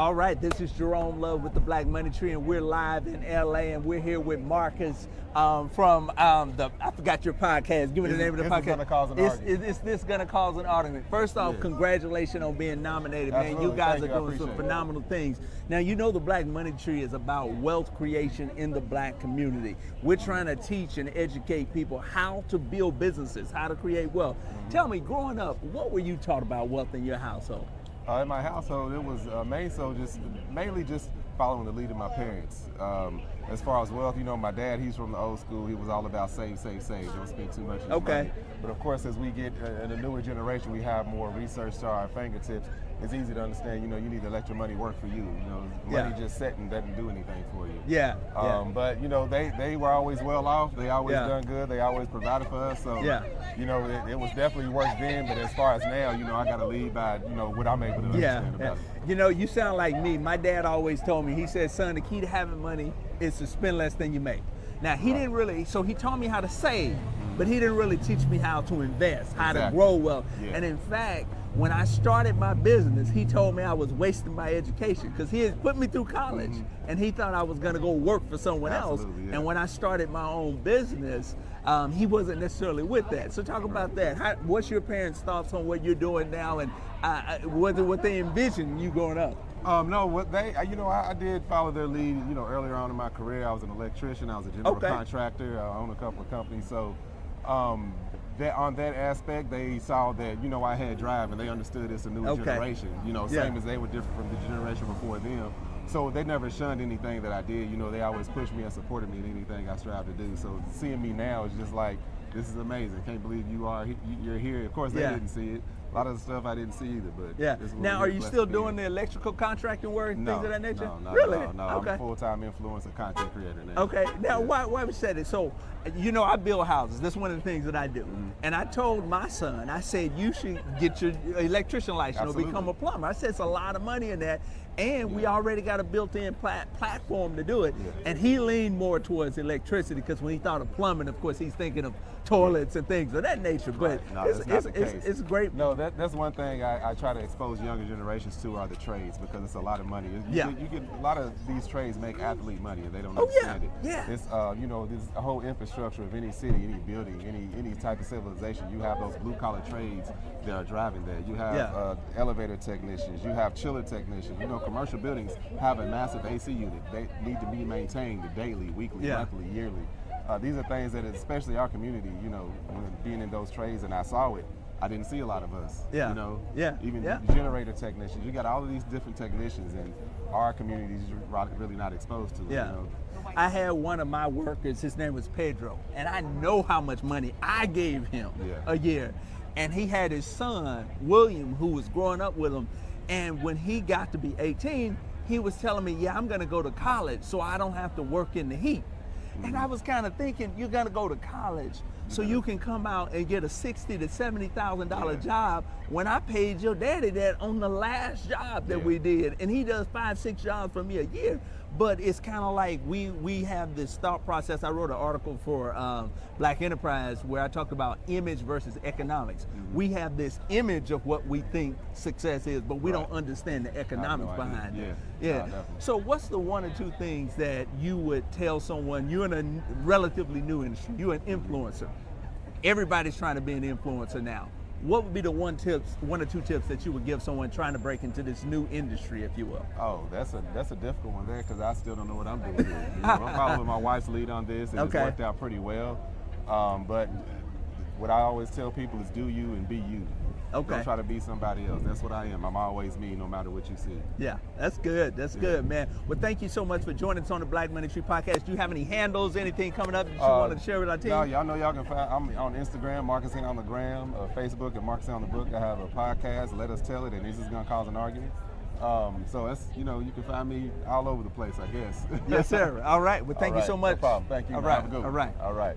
All right, this is Jerome Love with the Black Money Tree, and we're live in LA, and we're here with Marcus from I forgot your podcast. Give me the name of the podcast. Is Gonna Cause an Argument. Is this gonna cause an argument? First off, Yes. Congratulations on being nominated, man. Absolutely. You guys Thank are you. I doing some appreciate it. phenomenal things. Now, you know the Black Money Tree is about wealth creation in the Black community. We're trying to teach and educate people how to build businesses, how to create wealth. Tell me, growing up, what were you taught about wealth in your household? In my household, it was mainly just following the lead of my parents. As far as wealth, you know, my dad, he's from the old school. He was all about save, save, save. Don't spend too much of your money. But of course, as we get in a newer generation, we have more research to our fingertips. It's easy to understand, you know, you need to let your money work for you. You know, money just sitting doesn't do anything for you. But, you know, they were always well off. They always done good. They always provided for us. So, you know, it was definitely worse then. But as far as now, you know, I got to lead by, you know, what I'm able to understand about it. You know, you sound like me. My dad always told me, he said, son, the key to having money is to spend less than you make. Now, he didn't really, so he taught me how to save, but he didn't really teach me how to invest, how to grow wealth. And in fact, when I started my business, he told me I was wasting my education because he had put me through college and he thought I was gonna go work for someone else. And when I started my own business, he wasn't necessarily with that. So talk about that. What's your parents' thoughts on what you're doing now, and what they envisioned you growing up? No, what they, you know, I did follow their lead. You know, earlier on in my career, I was an electrician. I was a general contractor. I owned a couple of companies. So, that on that aspect, they saw that, you know, I had drive, and they understood it's a new generation. You know, same as they were different from the generation before them. So they never shunned anything that I did. You know, they always pushed me and supported me in anything I strive to do. So seeing me now is just like, this is amazing. Can't believe you're here. Of course, they didn't see it. A lot of the stuff I didn't see either, but now, are you still doing the electrical contracting work and things of that nature? No, really? No, I'm a full-time influencer content creator now. Okay, now why we said it? So, you know, I build houses. That's one of the things that I do. And I told my son, I said, you should get your electrician license or become a plumber. I said, it's a lot of money in that. And we already got a built-in platform to do it. And he leaned more towards electricity because when he thought of plumbing, of course, he's thinking of toilets and things of that nature. But it's great. No, that's one thing I try to expose younger generations to are the trades, because it's a lot of money. You get a lot of these trades make athlete money, and they don't understand it. It's you know, this whole infrastructure of any city, any building, any type of civilization. You have those blue-collar trades that are driving that. You have elevator technicians. You have chiller technicians. You know, commercial buildings have a massive AC unit. They need to be maintained daily, weekly, monthly, yearly. These are things that, especially our community, you know, when being in those trades, and I saw it, I didn't see a lot of us. You know, even generator technicians. You got all of these different technicians, and our communities really not exposed to it. You know? I had one of my workers, his name was Pedro, and I know how much money I gave him a year. And he had his son, William, who was growing up with him. And when he got to be 18, he was telling me, I'm gonna go to college so I don't have to work in the heat. And I was kind of thinking, you're gonna go to college so you can come out and get a $60,000 to $70,000 job, when I paid your daddy that on the last job that we did, and he does 5-6 jobs for me a year. But it's kind of like we have this thought process. I wrote an article for Black Enterprise where I talked about image versus economics. We have this image of what we think success is, but we don't understand the economics behind it. So what's the 1 or 2 things that you would tell someone, you're in a relatively new industry, you're an influencer. Everybody's trying to be an influencer now. What would be the 1 or 2 tips that you would give someone trying to break into this new industry, if you will? Oh, that's a difficult one there, because I still don't know what I'm doing here. You know, I'm following my wife's lead on this, and it's worked out pretty well. But what I always tell people is do you and be you. Don't try to be somebody else. That's what I am. I'm always me, no matter what you see. Yeah, that's good. That's good, man. Well, thank you so much for joining us on the Black Money Tree Podcast. Do you have any handles, anything coming up that you want to share with our team? No, y'all know y'all can find, I'm on Instagram, Marcusing on the Gram, Facebook, and Marcusing on the Book. I have a podcast, Let Us Tell It, and This Is Gonna Cause an Argument. So that's, you know, you can find me all over the place, I guess. Yes, sir. All right. Well, thank you so much. No problem. Thank you. All right. Have a good one. All right. All right.